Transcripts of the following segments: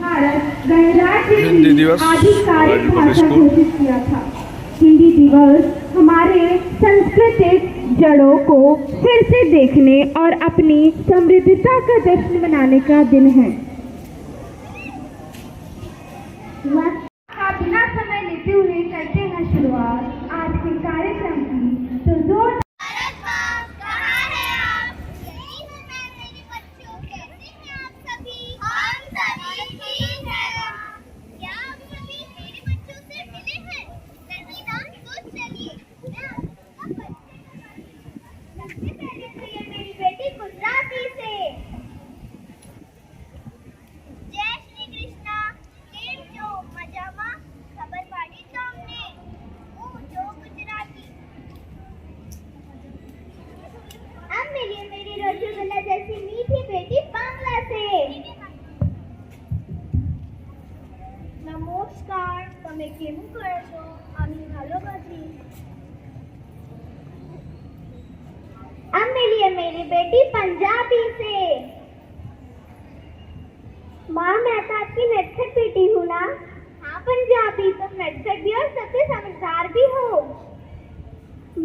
भारत गणराज्य हिंदी की दिवस आधिकारिक पब्लिक भाषा स्कूल। घोषित किया था। हिंदी दिवस हमारे सांस्कृतिक जड़ों को फिर से देखने और अपनी समृद्धता का जश्न मनाने का दिन है। बिना समय लेते हुए करते हैं शुरुआत आज के कार्यक्रम की। तो जोर जैसी मीठी बेटी बांग्ला से। नमस्कार, તમે કેમ કરો છો? আমি ভালো আছি। अब मिलिए मेरी बेटी पंजाबी से। माँ, मैं तो आपकी नटखट बेटी हूँ ना? हाँ पंजाबी, तुम नटखट भी और सबसे समझदार भी हो।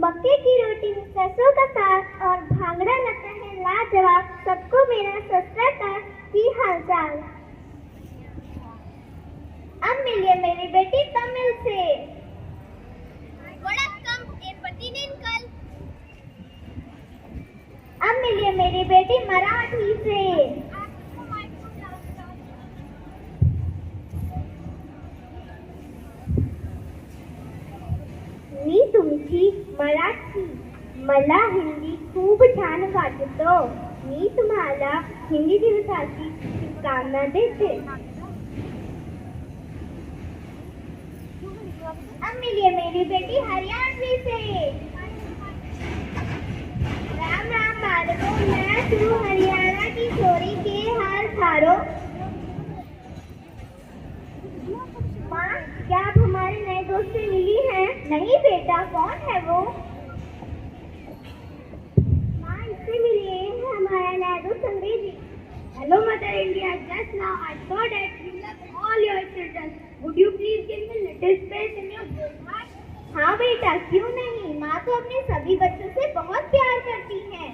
मक्के की रोटी, सरसों का साग और भांगड़ा लगता है लाजवाब। सबको मेरा सस्ता की हालचाल। अब मिलिए मेरी बेटी तमिल से। अब मिलिए मेरी बेटी मराठी से। मी तुमची मराठी, मला हिंदी खूप छान वाटतो। मी तुम्हाला हिंदी दिवसाची शुभकामना देते। अब मिलिए मेरी बेटी हरियाणवी से। राम राम बालकों, मैं हूँ हरियाणा की छोरी के हाल थारो। माँ, क्या आप हमारे नए दोस्त से मिली हैं? नहीं बेटा, कौन है वो? माँ, इससे मिलिए, हमारा नया दोस्त अंग्रेजी। Hello Mother India, just now I saw that you love all your children. Would you please give me little space in your good heart? हाँ बेटा, क्यों नहीं। माँ तो अपने सभी बच्चों से बहुत प्यार करती है।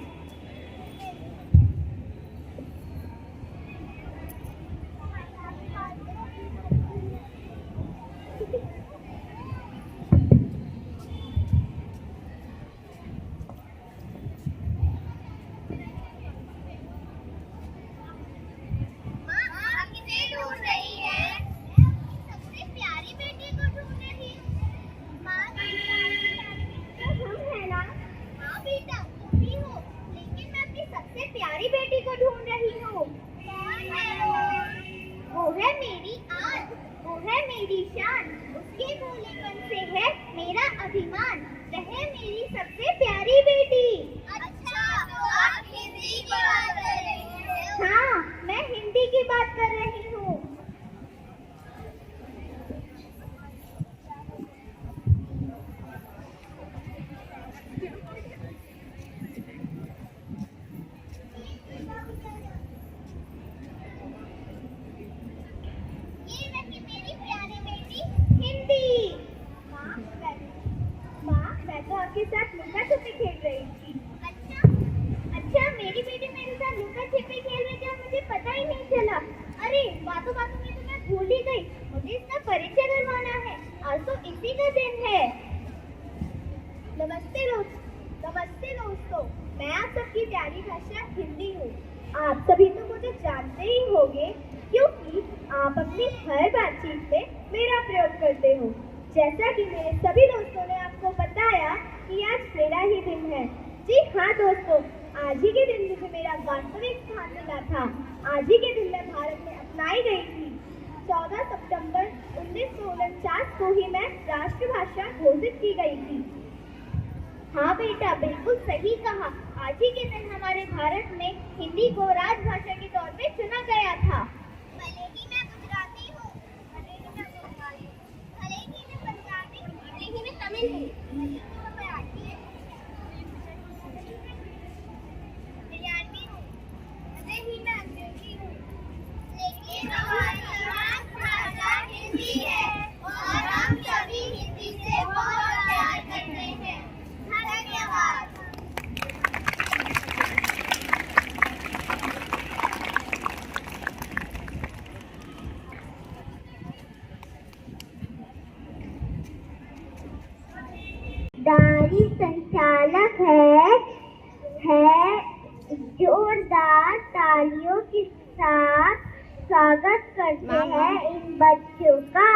अभिमान, रहे मेरी सबसे प्यारी बेटी। अच्छा, तो आप हिंदी की बात कर रही हो? हाँ, मैं हिंदी की बात कर रही हूँ। ये रही मेरी प्यारी बेटी हिंदी। माँ, मैं तो आपके साथ लुका छुपी खेल रही थी। अच्छा, मेरी बेटी मेरे साथ लुका छिपी खेल रही थी, मुझे पता ही नहीं चला। अरे बातों बातों में तो मैं भूल ही गई, मुझे इसका परिचय करवाना है। आज तो इसी का दिन है। नमस्ते दोस्तों, मैं आप सबकी प्यारी भाषा हिंदी हूँ। आप सभी तो मुझे जानते ही होंगे, क्योंकि आप अपनी हर बातचीत में मेरा प्रयोग करते हो। जैसा कि मेरे सभी दोस्तों ने आपको बताया कि आज मेरा ही दिन है। जी हाँ दोस्तों, आज ही के दिन मुझे मेरा वास्तविक स्थान मिला था। आज ही के दिन में भारत में अपनाई गई थी। 14 सितंबर 1949 को ही मैं राष्ट्रभाषा घोषित की गई थी। हाँ बेटा, बिल्कुल सही कहा। आज ही के दिन हमारे भारत में हिंदी को राजभाषा के तौर पे चुना गया था। भले ही मैं गुजराती हूँ, भले ही मैं बंगाली, भले ही मैं पंजाबी, भले ही मैं तमिल हूँ, भले ही मैं मराठी, हरियाणवी हूँ, भले ही मैं अंग्रेजी हूँ, लेकिन हमारी है। जोरदार तालियों के साथ स्वागत करते हैं इन बच्चों का।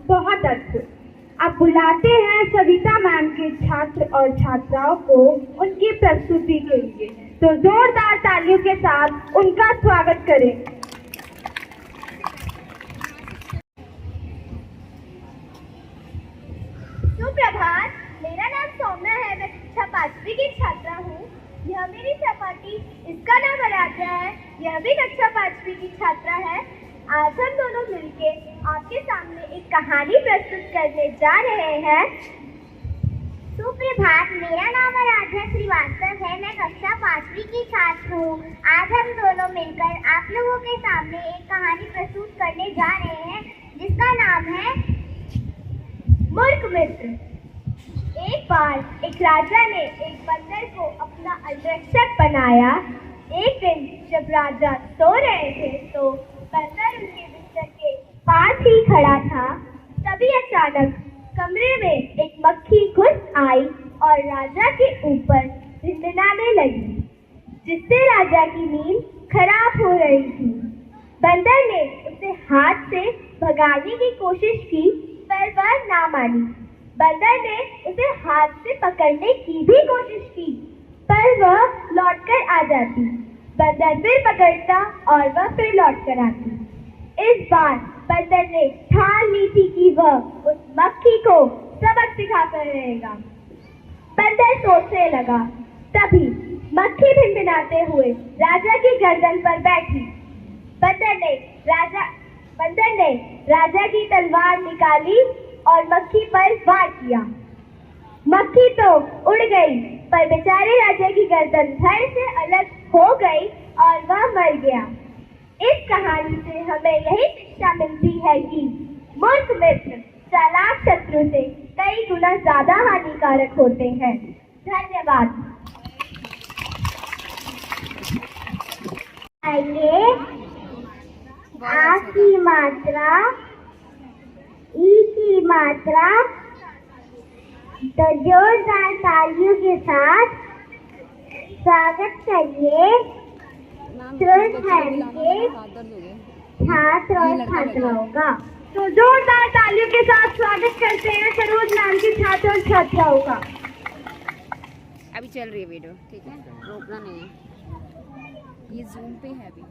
बहुत अद्भुत। अब बुलाते हैं सविता मैम के छात्र और छात्राओं को उनकी प्रस्तुति के लिए, तो जोरदार तालियों के साथ उनका स्वागत करें। सुप्रभात, मेरा नाम सौम्या है। मैं कक्षा 5वीं की छात्रा हूँ। यह मेरी सहपाठी, इसका नाम आराध्या है। यह भी कक्षा 5वीं की छात्रा है। आज हम दोनों मिलकर आपके सामने एक कहानी प्रस्तुत करने जा रहे हैं। सुप्रभात, मेरा नाम आराध्या श्रीवास्तव है। मैं कक्षा 5वीं की छात्र हूँ। आज हम दोनों मिलकर आप लोगों के सामने एक कहानी प्रस्तुत करने जा रहे हैं, जिसका नाम है मूर्ख मित्र। एक बार एक राजा ने एक बंदर को अपना अंगरक्षक बनाया। एक दिन जब राजा सो रहे थे तो बंदर उनके बिस्तर के पास ही खड़ा था। तभी अचानक कमरे में एक मक्खी घुस आई और राजा के ऊपर भिनभिनाने लगी, जिससे राजा की नींद खराब हो रही थी। बंदर ने उसे हाथ से भगाने की कोशिश की, पर वह ना मानी। बंदर ने उसे हाथ से पकड़ने की भी कोशिश की, पर वह लौटकर आ जाती। बंदर फिर पकड़ता और वह फिर लौटकर आती। इस बार बंदर ने ठान ली थी कि वह उस मक्खी को सबक सिखाकर रहेगा। बंदर सोचने लगा। तभी मक्खी भिनभिनाते हुए राजा की गर्दन पर बैठी। बंदर ने राजा की तलवार निकाली और मक्खी पर वार किया। मक्खी तो उड़ गई, पर बेचारे राजा की गर्दन धड़ से अलग हो गई और वह मर गया। इस कहानी से हमें यही शिक्षा मिलती है कि मूर्ख मित्र चालाक शत्रु से कई गुना ज्यादा हानिकारक होते हैं। धन्यवाद। आइए, आ की मात्रा, ई की मात्रा, तो जोरदार तालियों के साथ स्वागत करिए छात्र और छात्राओं का। तो जोरदार तालियों के साथ स्वागत करते हैं सरोज मैम की छात्र और छात्राओं का। अभी चल रही है वीडियो, ठीक है, रोकना नहीं है। ये जूम पे है अभी।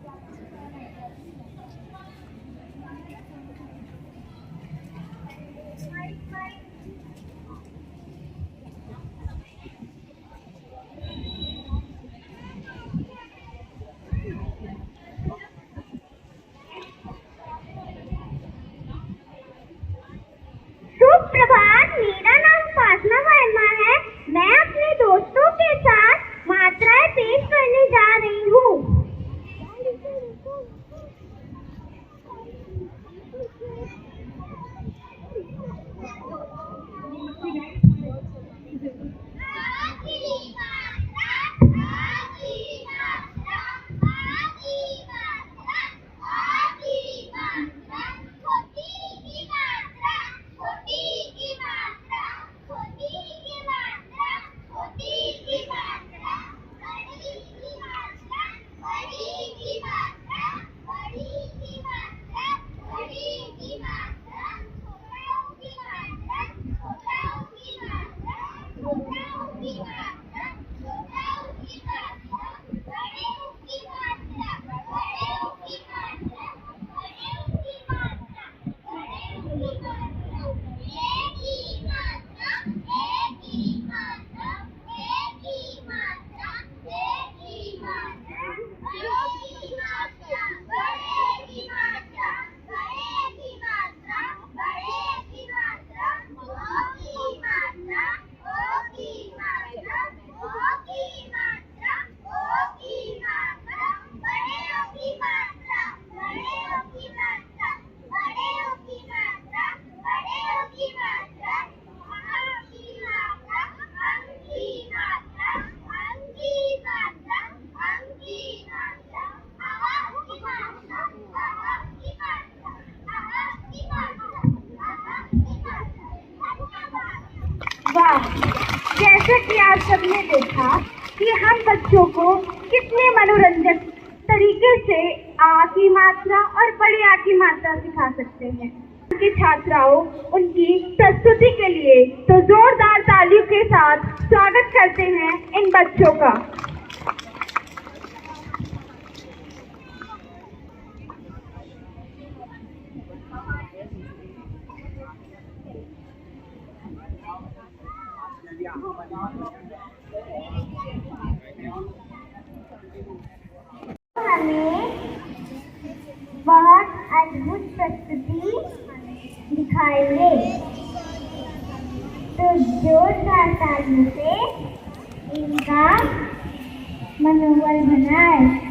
सुप्रभात, मेरा नाम उपासना वर्मा है। मैं अपने दोस्तों के साथ मात्राएं पेश करने जा रही हूँ। वाह, जैसा कि आप सबने देखा कि हम बच्चों को कितने मनोरंजक तरीके से आ की मात्रा और बड़ी आ की मात्रा सिखा सकते हैं। की छात्राओं उनकी प्रस्तुति के लिए तो जोरदार तालियों के साथ स्वागत करते हैं इन बच्चों का। हमें बहुत अद्भुत प्रस्तुति दिखाएंगे, तो जोरदार तालियों से इनका मनोबल बनाए।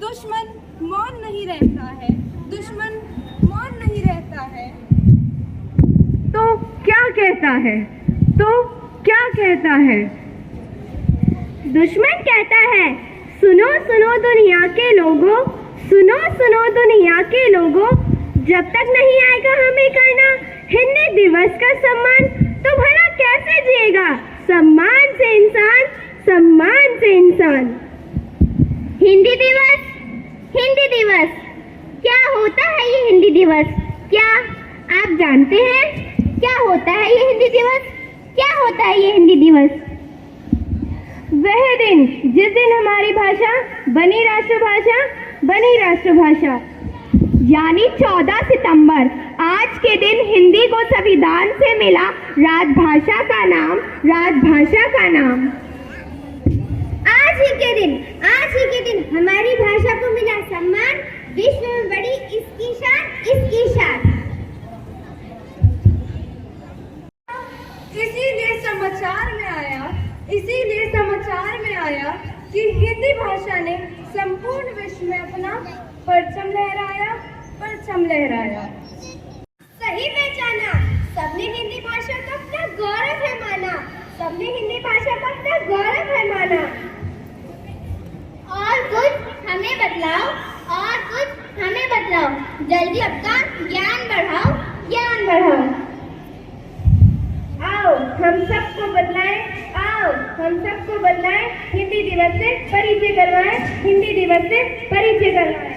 दुश्मन मौन नहीं रहता है, दुश्मन मौन नहीं रहता है। तो क्या कहता है? तो क्या कहता है? दुश्मन कहता है, सुनो सुनो दुनिया के लोगों, सुनो सुनो दुनिया के लोगों, जब तक नहीं आएगा हमें करना हिंदी दिवस का सम्मान, तो भला कैसे जिएगा सम्मान से इंसान, सम्मान से इंसान। हिंदी दिवस, हिंदी दिवस, क्या होता है ये हिंदी दिवस? क्या आप जानते हैं क्या होता है ये हिंदी दिवस? क्या होता है ये हिंदी दिवस? वह दिन जिस दिन हमारी भाषा बनी राष्ट्रभाषा, बनी राष्ट्रभाषा, यानी 14 सितंबर। आज के दिन हिंदी को संविधान से मिला राजभाषा का नाम, राजभाषा का नाम। आज ही के दिन हमारी भाषा को मिला सम्मान, विश्व में बड़ी इसकी शान, इसकी शान। इसीलिए समाचार में आया कि हिंदी भाषा ने संपूर्ण विश्व में अपना परचम लहराया, परचम लहराया। सही पहचाना, सबने हिंदी भाषा का अपना गौरव है माना, सबने हिंदी भाषा का अपना गौरव है माना। और कुछ हमें बदलाओ, और कुछ हमें बदलाओ, जल्दी अपना ज्ञान बढ़ाओ, ज्ञान बढ़ाओ। आओ हम सबको बदलाएं, आओ हम सबको बदलाएं, हिंदी दिवस से परिचय करवाएं, हिंदी दिवस से परिचय करवाएं।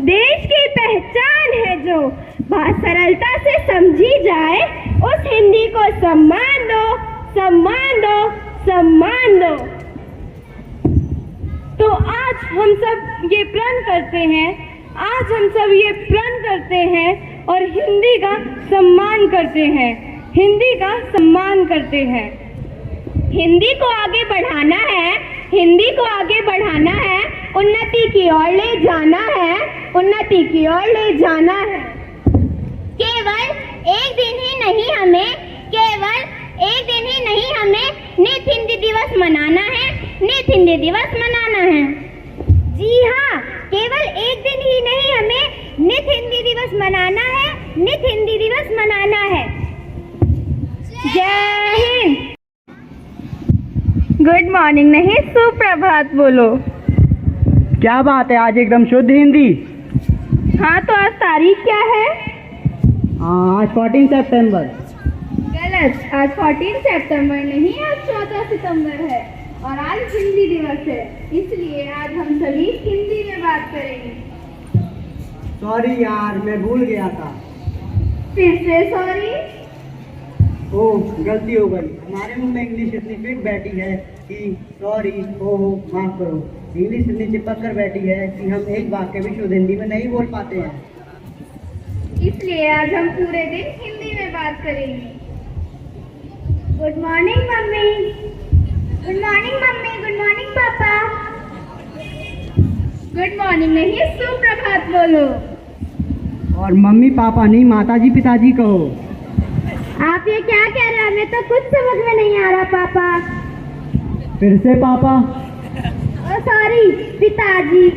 देश की पहचान है जो, बात सरलता से समझी जाए, उस हिंदी को सम्मान दो, सम्मान दो, सम्मान दो। तो आज हम सब ये प्रण करते हैं, आज हम सब ये प्रण करते हैं और हिंदी का सम्मान करते हैं, हिंदी का सम्मान करते हैं। हिंदी को आगे बढ़ाना है, हिंदी को आगे बढ़ाना है, उन्नति की ओर ले जाना है, उन्नति की ओर ले जाना है। केवल एक दिन ही नहीं हमें, केवल एक दिन ही नहीं हमें नित हिंदी दिवस मनाना है, नित हिंदी दिवस मनाना है। जी हाँ, केवल एक दिन ही नहीं हमें नित हिंदी दिवस मनाना है, नित हिंदी दिवस मनाना है। जय हिंद। गुड मॉर्निंग नहीं, सुप्रभात बोलो। क्या बात है, आज एकदम शुद्ध हिंदी। हाँ, तो आज तारीख क्या है? आज 14 सितंबर। गलत, आज 14 सितंबर नहीं, आज 14 सितंबर है और आज हिंदी दिवस है, इसलिए आज हम सभी हिंदी में बात करेंगे। सॉरी यार, मैं भूल गया था। फिर से सॉरी। ओह, गलती हो गई। हमारे मुंह में इंग्लिश इतनी फिट बैठी है कि सॉरी, हो माफ करो। इंग्लिश इतनी चिपक कर बैठी है कि हम एक वाक्य भी शुद्ध हिंदी में नहीं बोल पाते हैं। इसलिए आज हम पूरे दिन हिंदी में बात करेंगे। Good morning mummy, good morning mummy, good morning पापा। गुड मॉर्निंग नहीं, सुप्रभात बोलो। और मम्मी पापा नहीं, माताजी पिताजी कहो। आप ये क्या कह रहे हैं? हमें तो कुछ समझ में नहीं आ रहा पापा। फिर से पापा। सॉरी पिताजी।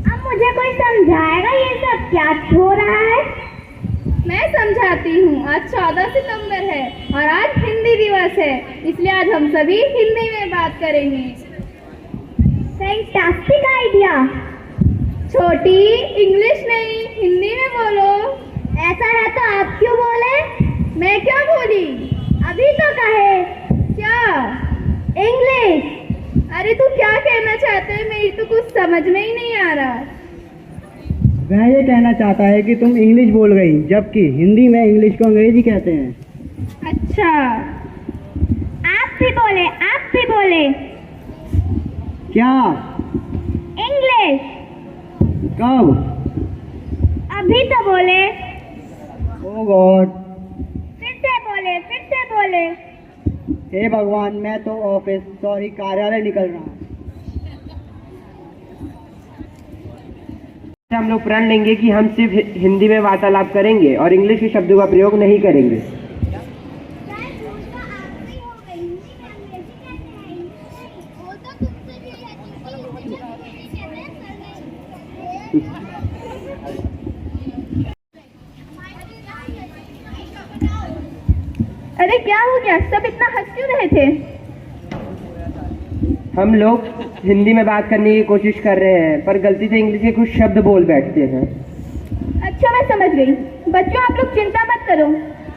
अब मुझे कोई समझाएगा ये सब क्या हो रहा है? मैं समझाती हूँ। आज 14 सितंबर है और आज हिंदी दिवस है, इसलिए आज हम सभी हिंदी में बात करेंगे। Fantastic idea. छोटी, इंग्लिश नहीं, हिंदी में बोलो। ऐसा है तो आप क्यों बोले? मैं क्या बोली? अभी तो कहे। क्या? इंग्लिश। अरे तू क्या कहना चाहते है? मेरी तो कुछ समझ में ही नहीं आ रहा। वह ये कहना चाहता है कि तुम इंग्लिश बोल गई, जबकि हिंदी में इंग्लिश को अंग्रेजी कहते हैं। अच्छा, आप भी बोले, आप भी बोले। क्या? इंग्लिश। कब? अभी तो बोले। ओह गॉड। फिर से बोले, फिर से बोले। हे भगवान, मैं तो ऑफिस सॉरी कार्यालय निकल रहा हूँ। हम लोग प्रण लेंगे कि हम सिर्फ हिंदी में वार्तालाप करेंगे और इंग्लिश के शब्दों का प्रयोग नहीं करेंगे। अरे क्या हो गया? सब इतना हंस क्यों रहे थे? हम लोग हिंदी में बात करने की कोशिश कर रहे हैं, पर गलती से इंग्लिश के कुछ शब्द बोल बैठते हैं। अच्छा, मैं समझ गई। बच्चों, आप लोग चिंता मत करो।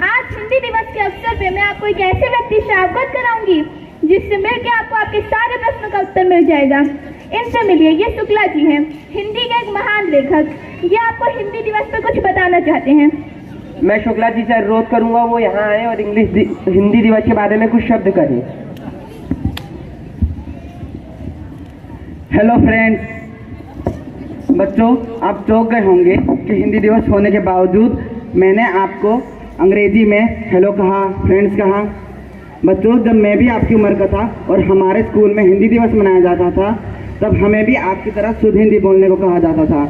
आज हिंदी दिवस के अवसर पे मैं आपको एक ऐसे व्यक्ति से अवगत कराऊंगी जिससे मिलकर आपको आपके सारे प्रश्नों का उत्तर मिल जाएगा। इनसे मिलिए, ये शुक्ला जी हैं, हिंदी के एक महान लेखक। ये आपको हिंदी दिवस पे कुछ बताना चाहते हैं। मैं शुक्ला जी से अनुरोध करूंगा वो यहाँ आए और हिंदी दिवस के बारे में कुछ शब्द कहें। Hello friends. बच्चों, आप चौंक गए होंगे कि हिंदी दिवस होने के बावजूद मैंने आपको अंग्रेजी में हेलो कहा, फ्रेंड्स कहा। बच्चों, जब मैं भी आपकी उम्र का था और हमारे स्कूल में हिंदी दिवस मनाया जाता था, तब हमें भी आपकी तरह शुद्ध हिंदी बोलने को कहा जाता था।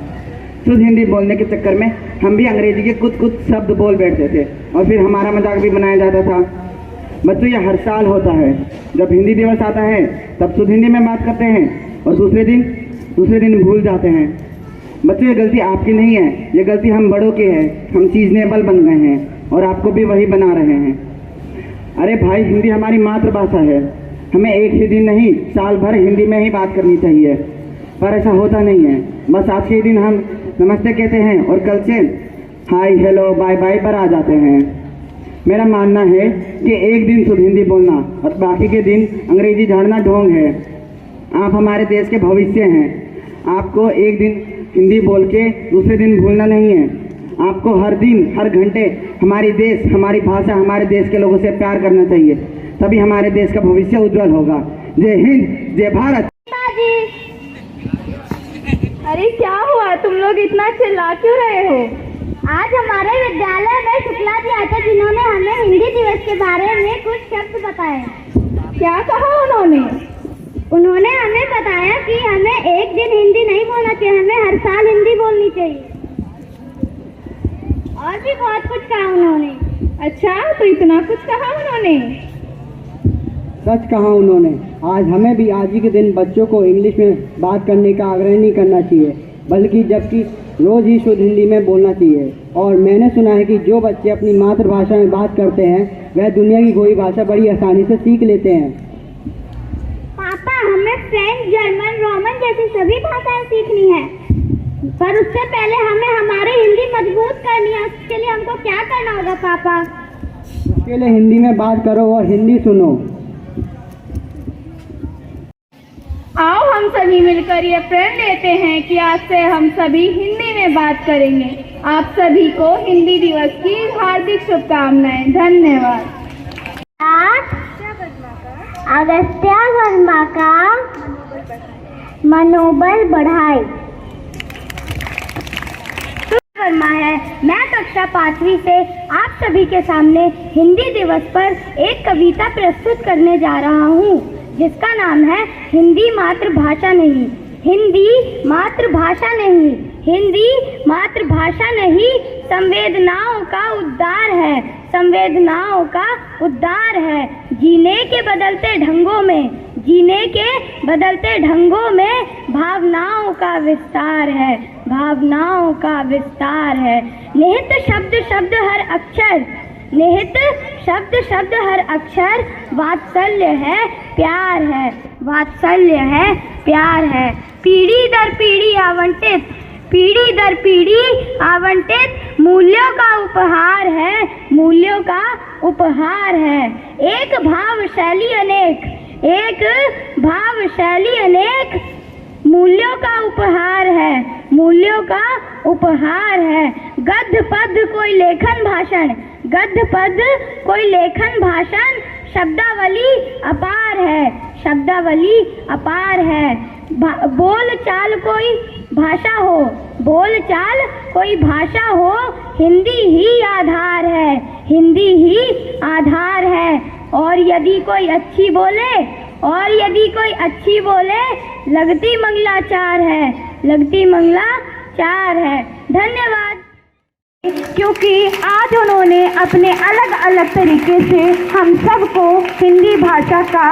शुद्ध हिंदी बोलने के चक्कर में हम भी अंग्रेजी के कुछ शब्द बोल बैठते थे और फिर हमारा मजाक भी बनाया जाता था। बच्चों, यह हर साल होता है। जब हिंदी दिवस आता है तब शुद्ध हिंदी में बात करते हैं और दूसरे दिन भूल जाते हैं। बच्चों, ये गलती आपकी नहीं है, ये गलती हम बड़ों की है। हम सीजनेबल बन गए हैं और आपको भी वही बना रहे हैं। अरे भाई, हिंदी हमारी मातृभाषा है। हमें एक ही दिन नहीं, साल भर हिंदी में ही बात करनी चाहिए, पर ऐसा होता नहीं है। बस आज के दिन हम नमस्ते कहते हैं और कल से हाय, हेलो, बाय बाय पर आ जाते हैं। मेरा मानना है कि एक दिन शुद्ध हिंदी बोलना और बाकी के दिन अंग्रेजी झाड़ना ढोंग है। आप हमारे देश के भविष्य हैं। आपको एक दिन हिंदी बोल के दूसरे दिन भूलना नहीं है। आपको हर दिन हर घंटे हमारी भाषा, हमारे देश के लोगों से प्यार करना चाहिए, तभी हमारे देश का भविष्य उज्जवल होगा। जय हिंद, जय भारत। अरे क्या हुआ, तुम लोग इतना चिल्ला क्यों रहे हो? आज हमारे विद्यालय में शुक्ला जी आए थे, जिन्होंने हमें हिंदी दिवस के बारे में कुछ शब्द बताए। क्या कहा उन्होंने? उन्होंने हमें बताया कि हमें एक दिन हिंदी नहीं बोलना चाहिए, हमें हर साल हिंदी बोलनी चाहिए। और भी बहुत कुछ कहा उन्होंने। अच्छा, तो इतना कुछ कहा उन्होंने? सच कहा उन्होंने। आज हमें भी आज ही के दिन बच्चों को इंग्लिश में बात करने का आग्रह नहीं करना चाहिए, बल्कि जबकि रोज ही शुद्ध हिंदी में बोलना चाहिए। और मैंने सुना है कि जो बच्चे अपनी मातृभाषा में बात करते हैं वह दुनिया की कोई भाषा बड़ी आसानी से सीख लेते हैं। पापा, हमें फ्रेंच, जर्मन, रोमन जैसी सभी भाषाएं सीखनी है, पर उससे पहले हमें हमारी हिंदी मजबूत करनी है। उसके लिए हमको क्या करना होगा पापा? उसके लिए हिंदी में बात करो और हिंदी सुनो। आओ हम सभी मिलकर ये प्रण लेते हैं कि आज से हम सभी हिंदी में बात करेंगे। आप सभी को हिंदी दिवस की हार्दिक शुभकामनाएं। धन्यवाद। अगस्त्य वर्मा का मनोबल बढ़ाए। वर्मा है। मैं कक्षा 5वीं से आप सभी के सामने हिंदी दिवस पर एक कविता प्रस्तुत करने जा रहा हूँ, जिसका नाम है हिंदी मातृभाषा नहीं। हिंदी मातृभाषा नहीं, हिंदी मातृभाषा नहीं, संवेदनाओं का उद्धार है, संवेदनाओं का उद्धार है। जीने के बदलते ढंगों में, जीने के बदलते ढंगों में भावनाओं का विस्तार है, भावनाओं का विस्तार है। निहित शब्द शब्द हर अक्षर, निहित शब्द शब्द हर अक्षर वात्सल्य है, प्यार है, वात्सल्य है, प्यार है। पीढ़ी दर पीढ़ी आवंटित, पीढ़ी दर पीढ़ी आवंटित मूल्यों का उपहार है, मूल्यों का उपहार है। एक भाव शैली अनेक, एक भाव शैली अनेक मूल्यों का उपहार है, मूल्यों का उपहार है। गद्य पद कोई लेखन भाषण, गद्य पद कोई लेखन भाषण, शब्दावली अपार है, शब्दावली अपार है। बोल चाल कोई भाषा हो, बोल चाल कोई भाषा हो, हिंदी ही आधार है, हिंदी ही आधार है। और यदि कोई अच्छी बोले, और यदि कोई अच्छी बोले, लगती मंगलाचार है, लगती मंगलाचार है। धन्यवाद। क्योंकि आज उन्होंने अपने अलग अलग तरीके से हम सबको हिंदी भाषा का